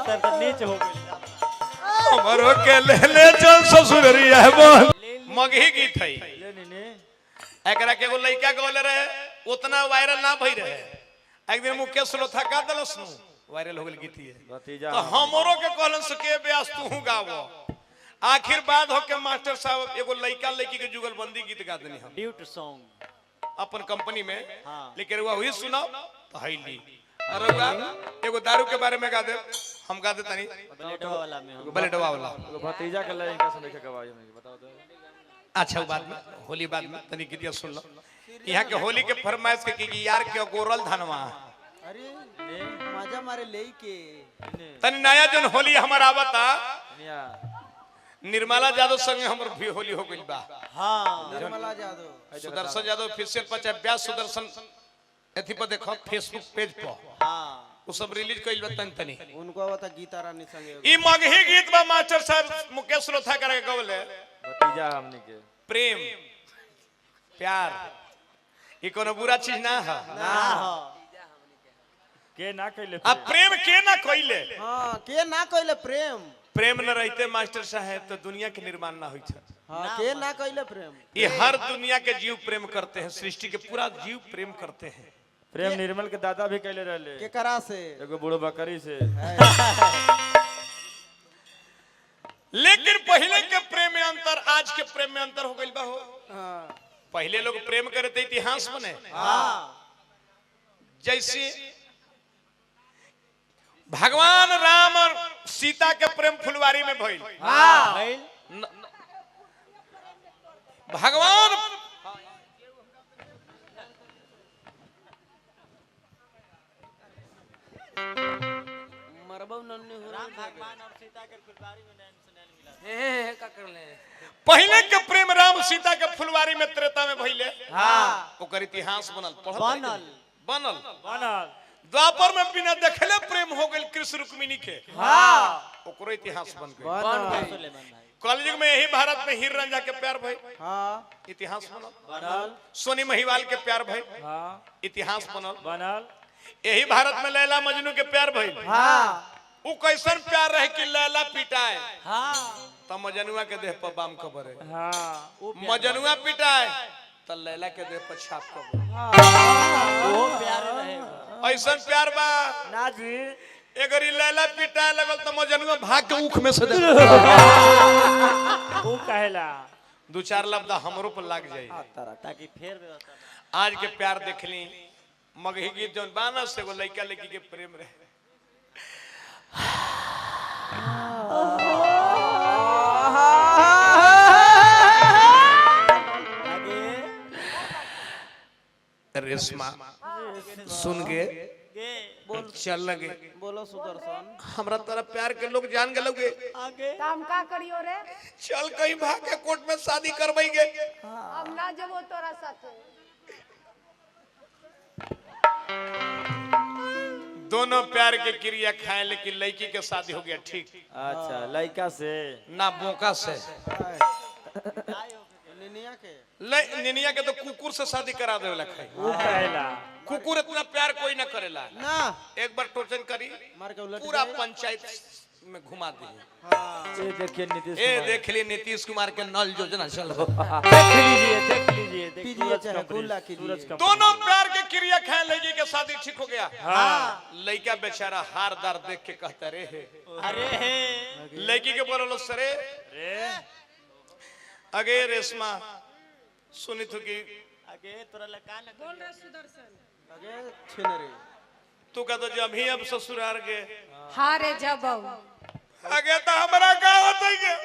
तर नीच हो गई हमरो के ले चल ससुरिया बोल मगही गीत है ले ने एकरा के एगो लइका गौले रहे उतना वायरल ना भई रहे एक दिन मुकेश लोथा का दलस नु वायरल हो गेल गीत है भतीजा तो हमरो के कहलन से के ब्यास तू गावो आखिर बाद हो के मास्टर साहब एगो लइका लइकी के जुगलबंदी गीत गा देनी हम ड्यूट सॉन्ग अपन कंपनी में हाँ। लेकिन वो हुई सुनाओ तो हैली अरे एगो दारू के बारे में गा दे हम गा देता नहीं बलेटवा वाला में हम बलेटवा वाला भतीजा के लड़का से लेके गवाही में बताओ तो अच्छा बात में होली बाद में तनी गीतिया सुन लो यहाँ के होली के फरमाइश के की यार के गोरल धनवा अरे मजा मारे ले के तनी नया जन होली हमार आवता निया निर्मला यादव संगे हमर भी होली हो गइल बा हां निर्मला यादव सुदर्शन यादव ऑफिशियल पर व्यास सुदर्शन एथी पर देखो फेसबुक पेज पर हां वो सब रिलीज कइल बा तनी उनको बता गीता रानी संगे ई मगही गीत बा मास्टर साहब मुकेश लोथा करे गवले भतीजा हमनी के प्रेम प्यार ई कोनो बुरा चीज ना है ना हो के ना कइले अब प्रेम के ना कइले हां के ना कइले प्रेम प्रेम न रहते मास्टर साहब तो दुनिया के निर्माण ना होई छ हां के ना कइले प्रेम ये हर दुनिया के जीव प्रेम करते हैं सृष्टि के पूरा जीव प्रेम करते हैं प्रेम निर्मल के दादा भी कइले रहले के करा से एगो बूढ़ो बकरी से लेकिन पहले के प्रेम में अंतर आज के प्रेम में अंतर हो गइल बा हो हां पहले लोग प्रेम करे थे इतिहास बने हां जैसे भगवान राम और सीता के प्रेम फुलवारी में भइल हां भगवान मरबो नन्ने हो राम भगवान और सीता के फुलवारी में नैन से नैन मिला हे का कर ले पहले के प्रेम राम सीता के फुलवारी में त्रेता में भइले हां ओकर इतिहास बनल बनल बनल बनल द्वापर में बिना देखले प्रेम हो गेल कृष्ण रुक्मिणी के हां ओकरो इतिहास बन गइल बन सुलेमान भाई कलयुग में यही भारत में हीर रांझा के प्यार भइल हां इतिहास बनल बनल सोनी महिवाल के प्यार भइल हां इतिहास बनल बनल यही भारत में लैला मजनू के प्यार भइल हां वो कैसन प्यार रहे कि लैला पिटाए हां त मजनुआ के देह पर बाम कबर है हां मजनुआ पिटाए त लैला के देह पर छाप कबर वो प्यार रहेगा ऐसन प्यार बा ना जी अगर ई लैला पिटाए लगल त मजनुआ भाग के ऊख में से दे वो कहेला दो चार लफ्ज हमरो पर लाग जाई ताकि फिर व्यवस्था आज के प्यार देखली मगही गीत जौन बाना से एगो लइका लड़की के प्रेम रहे आगे रेशमा सुन के गे चल लगे बोलो सुदर्शन हमरा तरह प्यार के लोग जान गए आगे काम का करियो रे चल कहीं भाग के कोर्ट में शादी करवाएंगे अब ना जबो तोरा साथे दोनों प्यार के क्रिया खाए लेकिन लड़की के शादी हो गया ठीक अच्छा लड़का से ना बोका से निनिया के निनिया के तो कुकुर से शादी करा दे खाई वो कहेला कुकुर इतना प्यार कोई ना करेला ना एक बार टोचन करी मार के उलट पूरा जाए। पंचायत में घुमा दी हां ये देखिए नीतीश ए कुमार। देख ली नीतीश कुमार के नल योजना चल देख लीजिए पीजिए चाहे गुल्ला कीजिए। दोनों प्यार के क्रिया खाए लड़की के शादी ठीक हो गया हाँ लड़का बेचारा हार दार देख के कहता रे हे अरे हे लड़की के बोलो सरे रे अगे रेशमा सुनी तो कि आगे तोरा लगा लग बोल रे सुदर्शन आगे छिनरे तू का तो जब ही अब ससुराल के हाँ रे जब आगे तो हमारा का होता है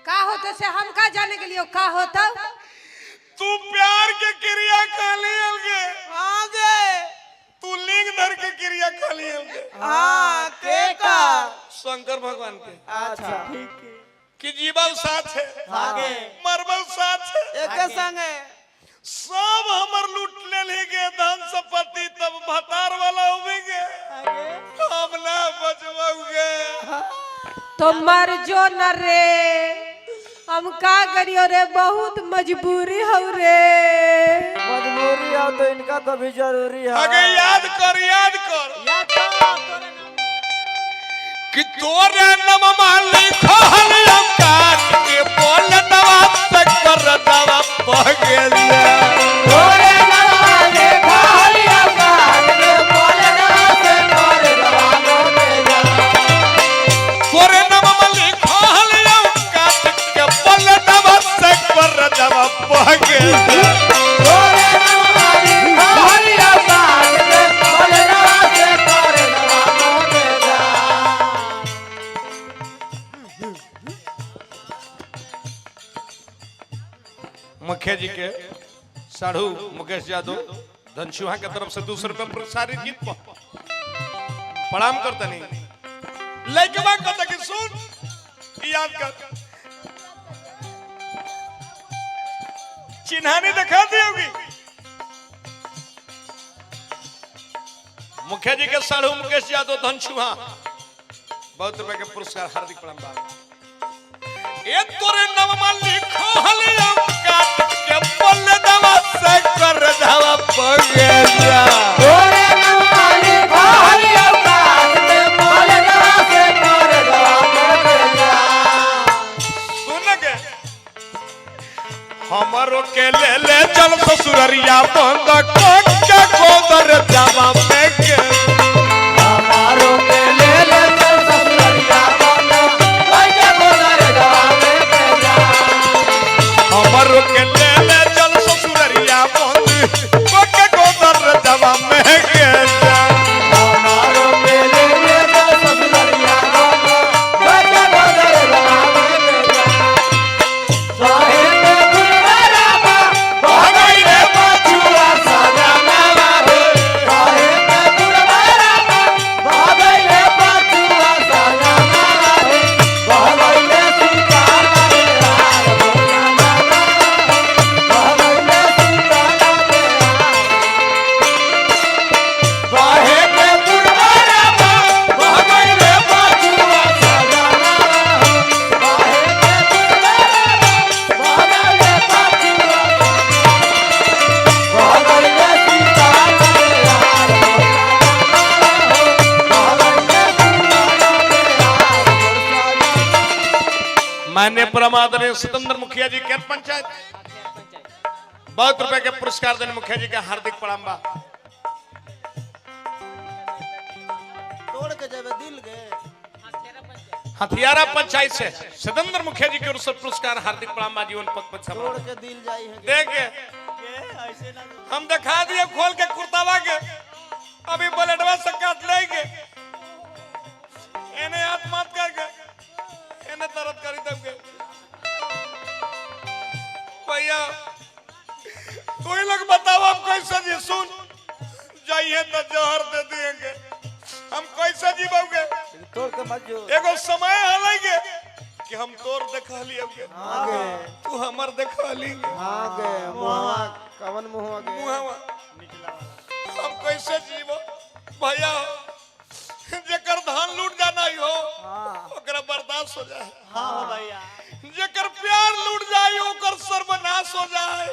का होता से हम का जाने के लिए का होता तू प्यार के क्रिया खा लियोगे आगे तू लिंग धर के क्रिया खा लियोगे हां के का शंकर भगवान के अच्छा ठीक है कि जीवन साथ है आगे मरबल साथ है एक संग है सब हमर लूट ले लेगे धन संपत्ति तब भतार वाला होवेंगे हम ना बचवाओगे तो मर जो न रे हम का करियो रे बहुत मजबूरी हो रे मजबूरी हो तो इनका तो भी जरूरी है आगे याद कर या तो तोरे नाम कि तोरे नम माली खोलियो काट के बोल दवा तक कर दवा पगेलिया तोरे नवाले खालिया काट के बोल दवा से कर दवा मोतेजा तोरे नम माली खोलियो काट के बोल दवा तक कर दवा पगेलिया तोरे नवाले खालिया काट के बोल दवा से कर दवा मोतेजा मुखिया जी के साढ़ू मुकेश यादव धनशुहा के तरफ से 200 रुपये पुरस्कार जीत प्रणाम करते नहीं लइकवा कहता कि सुन याद कर चिन्हानी दिखा दी होगी मुखिया जी के साढ़ू मुकेश यादव धनशुहा बहुत रुपए के पुरस्कार हार्दिक प्रणाम ए तोरे नव माली खोलियो काट के बोल दवा से कर दवा पगेलिया तोरे नवाले खालिया काट के बोल दवा से कर दवा मोतेजा सुन के हमरो के ले चल ससुररिया बंद के गोदर दवा में के हमारो के ले चल ससुरिया बंद कोई के बोलर दवा में जा हमरो के ले चल ससुररिया बंद के गोदर दवा में के हमारो के ले चल ससुरिया बंद कोई के बोलर दवा में जा साहे के गुरबारा बा भागई रे बचुआ सजना रे साहे के गुरबारा बा भागई रे बचुआ सजना रे भागई रे सीता रे साहे के गुरबारा बा भागई रे बचुआ सजना साहे के गुरबारा बा भागई रे बचुआ भागई रे सीता मान्य प्रमादनीय स्वतंत्र मुखिया जी के पंचायत बहुत रुपए के पुरस्कार देने मुखिया जी का हार्दिक प्रणाम बा तोड़ के जब दिल गए हथियारा पंचायत से स्वतंत्र मुखिया जी के ओर से पुरस्कार हार्दिक प्रणाम बा जीवन पथ पर तोड़ के दिल जाई है देख हम दिखा दिए खोल के कुर्तावा के अभी बुलेटवा से काट लेंगे एने हाथ मत करके एने दर्द करी तब के भैया कोई लोग बताओ हम कैसे जी सुन जाइए तो जहर दे देंगे हम कैसे जीवोगे तोड़ के मत जो एगो समय हलेगे कि हम तोर देखा लियोगे आगे तू हमर देखा लेंगे आगे मुहवा कवन मुहवा के मुहावा हम कैसे जीवो भैया जेकर धान लूट जाना ही हो ओकरा बर्दाश्त हो जाए हां हो भैया जेकर प्यार लूट जाए ओकर सर्वनाश हो जाए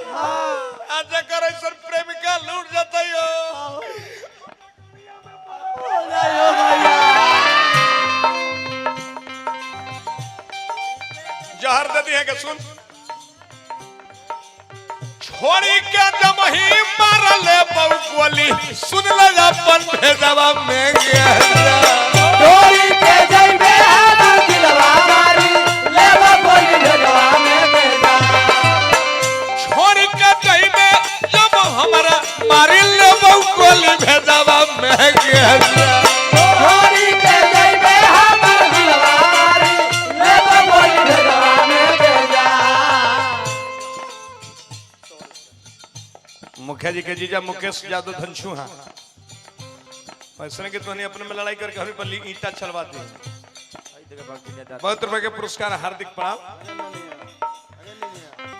आ जेकर ऐसा प्रेमिका लूट जाता ही हो जायो भैया जहर दे दिए के सुन छोड़ी के जमही मारले बहुकोली सुन ले अपन भेजवा में गया तोड़ी के जइबे हमर दिलवा मारी लेवा बोली भेजवा में भेजा छोड़ के जइबे जब हमरा मारी ले बहुकोली भेजवा में गया तोड़ी के जइबे हमर दिलवा मारी लेवा बोली भेजवा में भेजा मुखिया जी के जीजा मुकेश यादव धनशुहा ऐसा कि तूने अपने में लड़ाई करके हमें पर ईंटा चलवा दी बहुत रुपए के पुरस्कार हार्दिक प्रणाम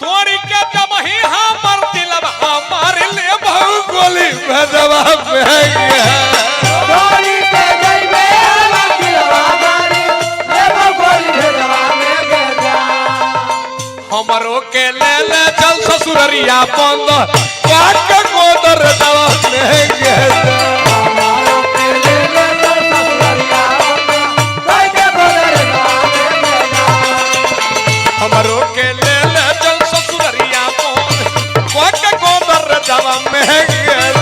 तोड़ी के जमही हमर दिलवा हमार ले बहु गोली भेजवा में गया तोड़ी के जइबे हमर दिलवा मारी लेवा बोली भेजवा में भेजा हमरो के ले चल ससुररिया बंद काट गोदर दवा में गया हमारो के ले चल ससुरिया बंद कोई हमरो के ले ले जल ससुरिया मोर कोक गोबर जवा में गेल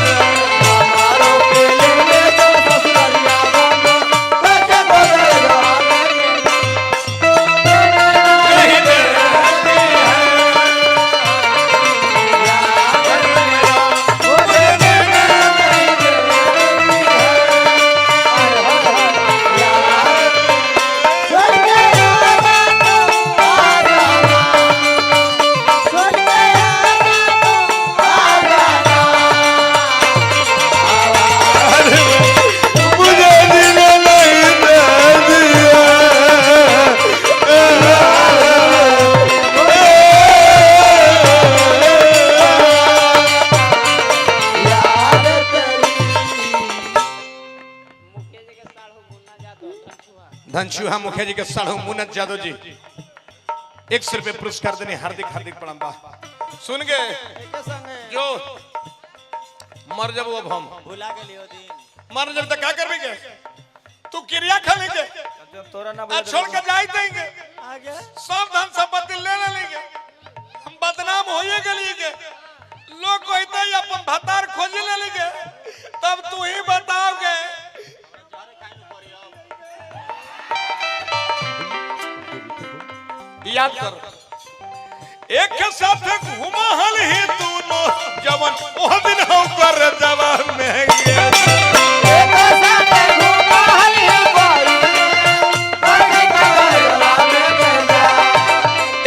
हमारो के लिए तो ससुरालिया बाबा बच्चा गोदरवा में नहीं देती मुझे जीने नहीं धनशुहा मुखिया जी के साढ़ू मुन्नत यादव जी 100 रुपये पुरस्कार देने हार्दिक हार्दिक प्रणाम बा सुन गए जो मर जब अब हम भुला गेलियो दिन मर जब तक क्या करबेगे तू क्रिया खा लेंगे तोरा ना आ छोड़ के जाई देंगे आगे सब धन संपत्ति ले लेंगे हम बदनाम होइए गेलिए लोग कहते ही अपन भतार खोज ले लेंगे तब तू ही बताओगे याद कर एक के साथ घुमा हल ही दोनों जवन ओ दिन हम कर जवान में गए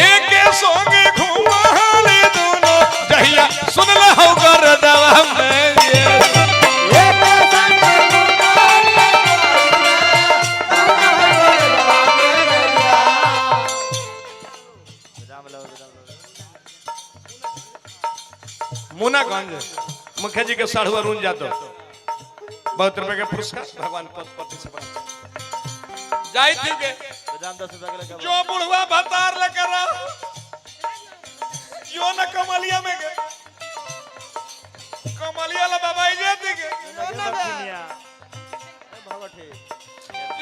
एक संगे घुमा हल दोनों जहिया सुन ल हम कर जवान में गए मुनागंज मुखिया जी के साढ़ू अरुण यादव 72 रुपए के पुरस्कार भगवान पति से बना जाई थी के दाम 10 रुपया के लगा जो बुढ़वा भतार लेकर रहा जो न कमलिया में गए कमलिया ला बाबा जे थी के दुनिया भगवटे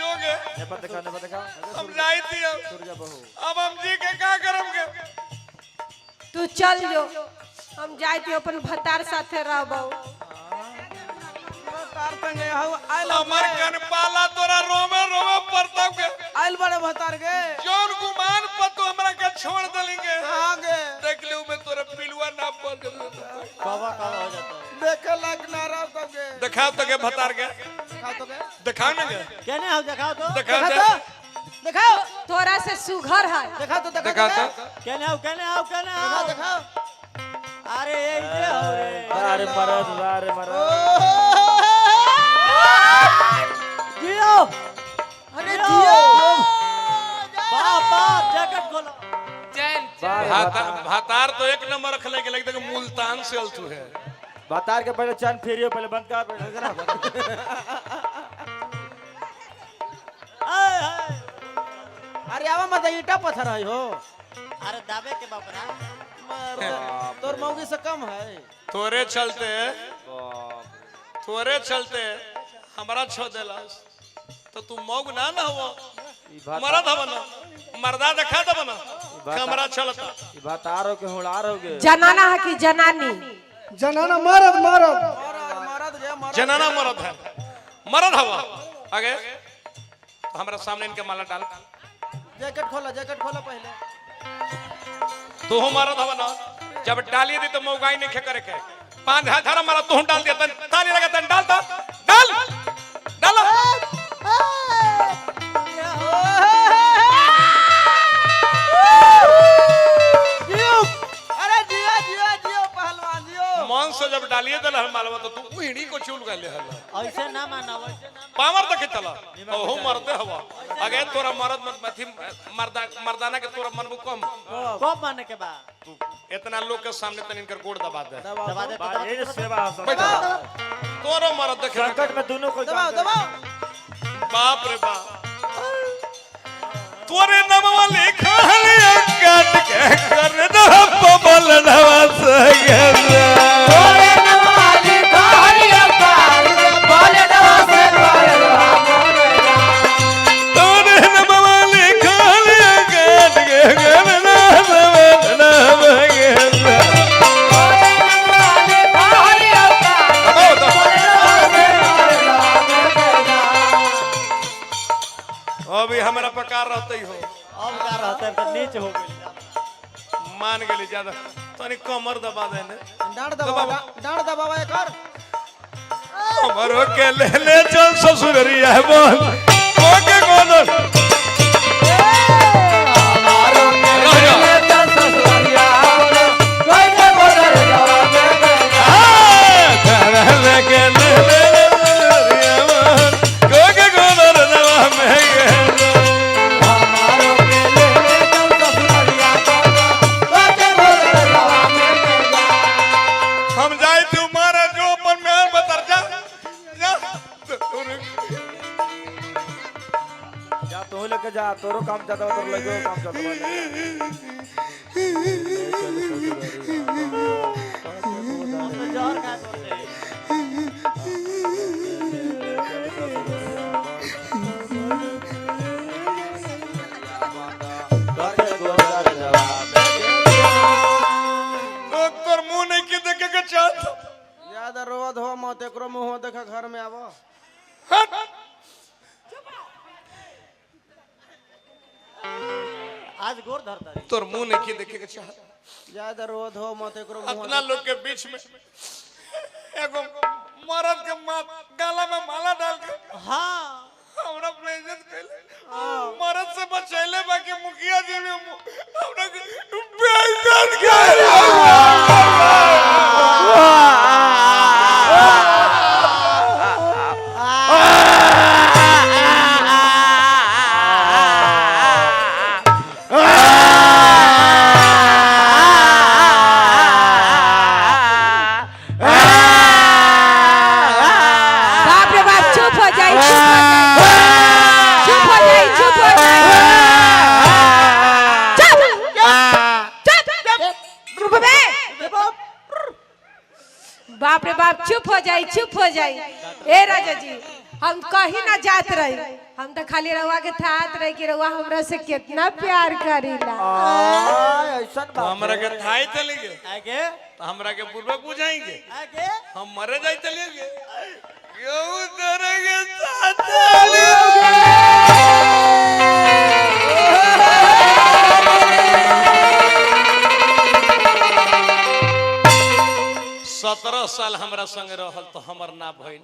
जो के ने पता का हम जाई थी सूर्य बहू अब हम जी के का करम के तू चल जो हम जाती अपन भतार साथे रहबो भतार संगे हौ आइल हमर कन पाला तोरा रोवे रोवे परतब के आइल बड़े भतार के जोन गुमान पर तो हमरा के छोड़ देलेंगे आगे देख ले में तोरा पिलुआ ना पड़ कावा हो जाता है देखे लायक ना रह सबके दिखाओ तो के भतार के दिखाओ तो के दिखाओ ना के केने हो दिखाओ तो दिखाओ दिखाओ तोरा से सुघर है दिखाओ तो दिखाओ तो केने हो दिखाओ दिखाओ अरे ये हो रे अरे मरद जियो अरे जियो बाबा जैकेट खोलो भातार तो एक नंबर रख ले के लगता है मुल्तान से अलतू है बतार के पहले चैन फेरियो पहले बंद कर अरे आवा मत ईटा पत्थर है हो अरे दाबे के बापरा तोर मौगी से कम है थोड़े चलते हमारा छो देलास तो तू मौग ना हो मरद हवन मर्दा देखा दब ना हमरा चलता बतारो के हुड़ार हो गए जनाना है कि जनानी जनाना मरद मरद जनाना मरद है मरद हवा आगे तो हमारा सामने इनके माला डाल जैकेट खोला पहले तू हो मरद हवा ना जब डालिए दी तो मौगाई नहीं करे के 5000 मारा तू डाल दिया तन ताली लगा तन डाल डाल अरे जियो पहलवान जियो मन से जब डालिए दल हर मालवा तो तू उहिड़ी को चूल गए ले हल ऐसे ना माना पावर देखे चला तो हो मरते हवा अगे तोरा मरद मथी मर्दाना के तोरा मनबू कम कब माने के बा तू इतना लोग के सामने तन इनकर गोड़ दबा दे दबा दे ये सेवा बैठा तोरो मरद देखे संकट में दोनों को दबाओ बाप रे बाप तोरे नमवा लिखा हलिया काट के कर दो बबल नवा सगरा तोरे नवा लिखा हलिया काट के बोल नवा से तोरे नमवा लिखा हलिया काट के कर दो नीच हो गई मान गेली ज्यादा तनी कमर दबा देने डांड दबावा कर कमरो के ले चल ससुरिया है बोल ओके गोदर हमारो मेले चल ससुरिया कोई के गोदर जवा में तेरे के ले ससुरिया ओके गोदर जवा में हमारो मेले चल ससुरिया कोई के गोदर जवा में हम जाए तुम्हारा जो अपन में बतर जा जा तू लेके जा तोरो काम ज्यादा तोर लगो काम ज्यादा डॉक्टर मुंह नहीं के देखे के चाहत ज्यादा रोवत हो मत एकरो मुंह देखा घर में आवो आज गोर धरता तोर मुंह नहीं के देखे के चाहत ज्यादा रोवत हो मत एकरो मुंह इतना लोग के बीच में एगो मर्द के गला में माला डाल के हां हमरा अपने इज्जत कैले मर्द से बचैले बाकी मुखिया जी में हमरा के बेइज्जत कैले बाप रे बाप चुप हो जाई चुप हो जाई चुप हो जाई चुप बे बाप रे बाप चुप हो जाई ए राजा जी हम कहीं ना जात रही हम तो खाली रहुआ के थात रही कि रहुआ हमरा से कितना प्यार करीला ऐसा तो हमरा के थाई चली गए आगे तो हमरा के पूर्वक बुझाएंगे आगे हम मरे जाए चलिए क्यों तरह के साथ सत्रह साल हमरा संग रहल तो हमर ना भइल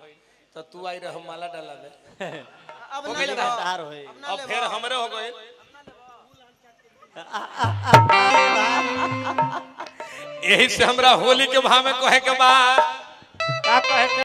तो तू आई रह माला डाला दे अब हो ना गइल लेबो। ना? तार होई अब फिर हमरे हो गए यही से हमरा होली के भाव में कहे के बा का कहे